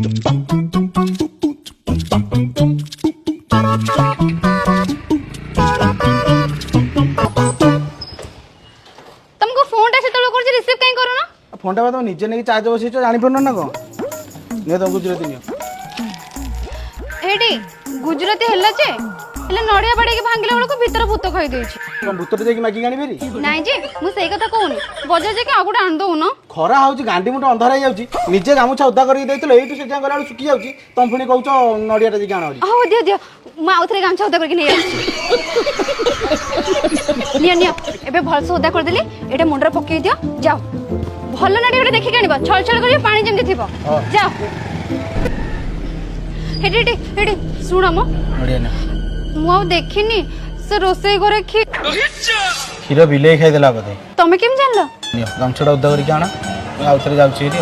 तुमको फोन से रिसीव कहीं करो ना फोन टा तुम निजे नहीं चार्ज बस जानी पार ना कौन नहीं तुम गुजराती नहीं एडी गुजराती हल्ला जे हेले नड़िया बाड़ी के भांगिला बेलको भीतर भूत खई देछि तुम भूतर जाकी मागी गानी फेरी नाही जे मु सेई कथा कहूनी बजार जे के आगुडा आन दउ न खरा होउची गांडी मुंड अंधार हो जाउची निजे गामुछा उद्धा करी देइतलो एइटु से गला सुकी जाउची तुम पुणी कहउछ नड़ियाटा जे गाण हरी हो दियो दियो मु आउथरे गामछा उद्धा करके नै आछि निया निया एबे भल से उद्धा कर देली एटा मुंडरा पक्के दियो जाओ भल नड़िया देखि कानिबा छळ छळ करियो पानी जेमति थिबो जाओ हेडी हेडी सुण म नड़िया ना मु देखिनी से रोसई घरे क्षीर बिले खाई देला बधे तमे केम जानलो गामछाटा उद्धा करी आण आउथरे जाउची एटी